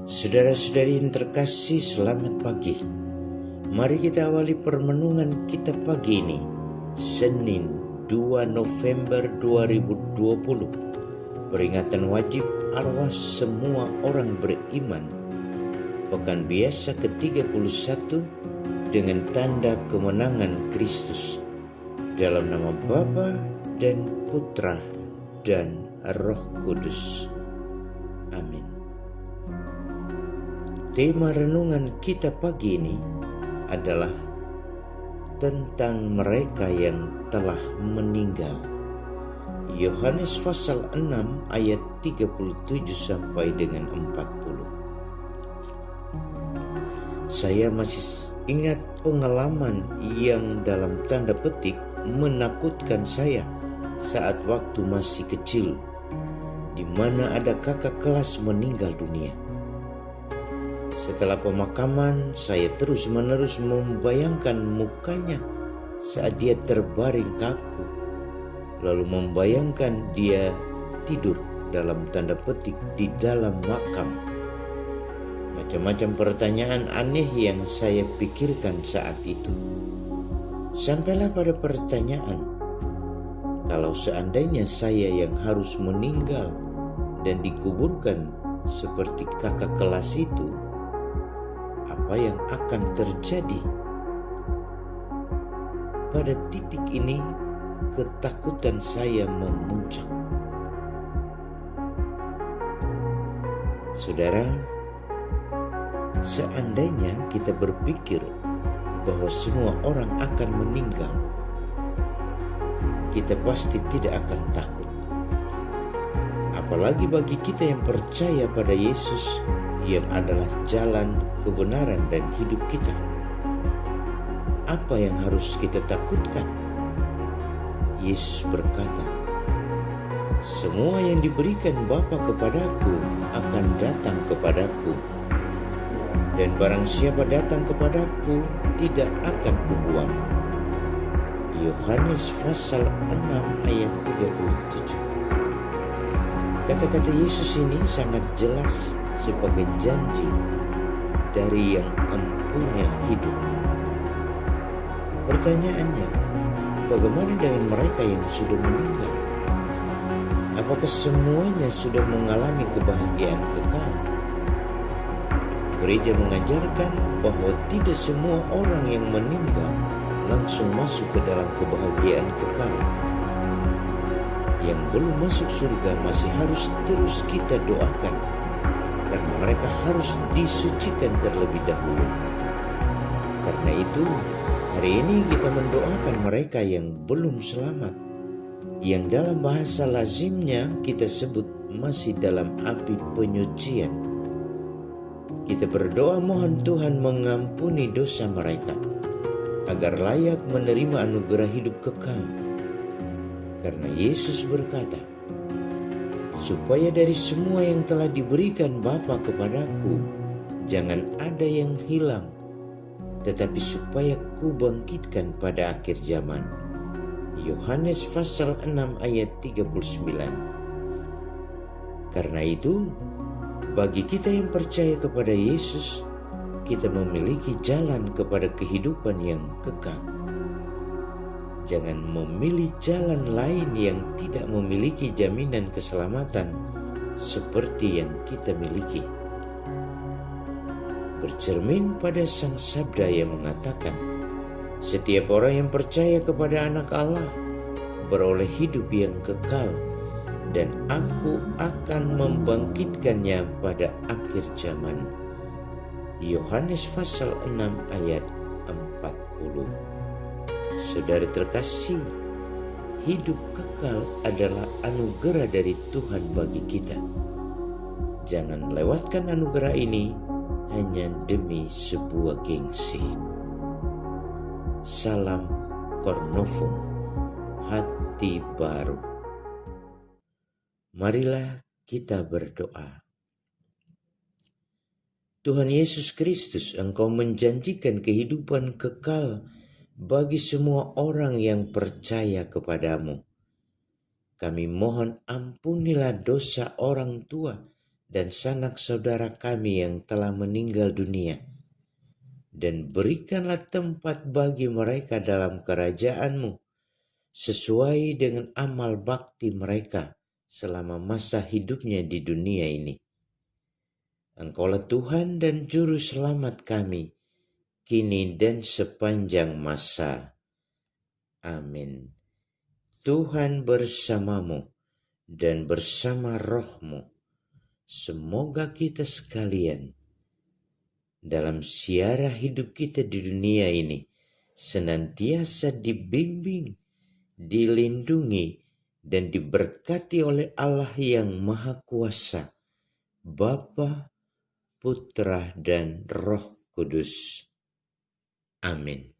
Saudara-saudari yang terkasih, selamat pagi. Mari kita awali permenungan kita pagi ini, Senin 2 November 2020. Peringatan wajib arwah semua orang beriman. Pekan biasa ke-31 dengan tanda kemenangan Kristus. Dalam nama Bapa dan Putra dan Roh Kudus. Amin. Tema renungan kita pagi ini adalah tentang mereka yang telah meninggal. Yohanes pasal 6 ayat 37 sampai dengan 40. Saya masih ingat pengalaman yang dalam tanda petik menakutkan saya saat waktu masih kecil, di mana ada kakak kelas meninggal dunia. Setelah pemakaman, saya terus-menerus membayangkan mukanya saat dia terbaring kaku, lalu membayangkan dia tidur dalam tanda petik di dalam makam. Macam-macam pertanyaan aneh yang saya pikirkan saat itu. Sampailah pada pertanyaan, kalau seandainya saya yang harus meninggal dan dikuburkan seperti kakak kelas itu, apa yang akan terjadi? Pada titik ini, ketakutan saya memuncak. Saudara, seandainya kita berpikir bahwa semua orang akan meninggal, kita pasti tidak akan takut. Apalagi bagi kita yang percaya pada Yesus yang adalah jalan, kebenaran, dan hidup kita. Apa yang harus kita takutkan? Yesus berkata, "Semua yang diberikan Bapa kepadaku akan datang kepadaku, dan barang siapa datang kepadaku tidak akan kubuang." Yohanes pasal 6 ayat 37. Kata-kata Yesus ini sangat jelas sebagai janji dari yang empunya hidup. Pertanyaannya, bagaimana dengan mereka yang sudah meninggal? Apakah semuanya sudah mengalami kebahagiaan kekal? Gereja mengajarkan bahwa tidak semua orang yang meninggal langsung masuk ke dalam kebahagiaan kekal. Yang belum masuk surga masih harus terus kita doakan, karena mereka harus disucikan terlebih dahulu. Karena itu, hari ini kita mendoakan mereka yang belum selamat, yang dalam bahasa lazimnya kita sebut masih dalam api penyucian. Kita berdoa mohon Tuhan mengampuni dosa mereka, agar layak menerima anugerah hidup kekal. Karena Yesus berkata, supaya dari semua yang telah diberikan Bapa kepadaku, jangan ada yang hilang, tetapi supaya kubangkitkan pada akhir zaman. Yohanes pasal 6 ayat 39. Karena itu, bagi kita yang percaya kepada Yesus, kita memiliki jalan kepada kehidupan yang kekal. Jangan memilih jalan lain yang tidak memiliki jaminan keselamatan seperti yang kita miliki. Bercermin pada Sang Sabda yang mengatakan, setiap orang yang percaya kepada Anak Allah beroleh hidup yang kekal, dan Aku akan membangkitkannya pada akhir zaman. Yohanes pasal 6 ayat 40. Saudara terkasih, hidup kekal adalah anugerah dari Tuhan bagi kita. Jangan lewatkan anugerah ini hanya demi sebuah gengsi. Salam Cornovum, hati baru. Marilah kita berdoa. Tuhan Yesus Kristus, Engkau menjanjikan kehidupan kekal bagi semua orang yang percaya kepadamu. Kami mohon ampunilah dosa orang tua dan sanak saudara kami yang telah meninggal dunia, dan berikanlah tempat bagi mereka dalam kerajaan-Mu, sesuai dengan amal bakti mereka selama masa hidupnya di dunia ini. Engkaulah Tuhan dan Juru Selamat kami, kini dan sepanjang masa. Amin. Tuhan bersamamu dan bersama rohmu. Semoga kita sekalian dalam siara hidup kita di dunia ini senantiasa dibimbing, dilindungi, dan diberkati oleh Allah yang Maha Kuasa, Bapa, Putra, dan Roh Kudus. Amin.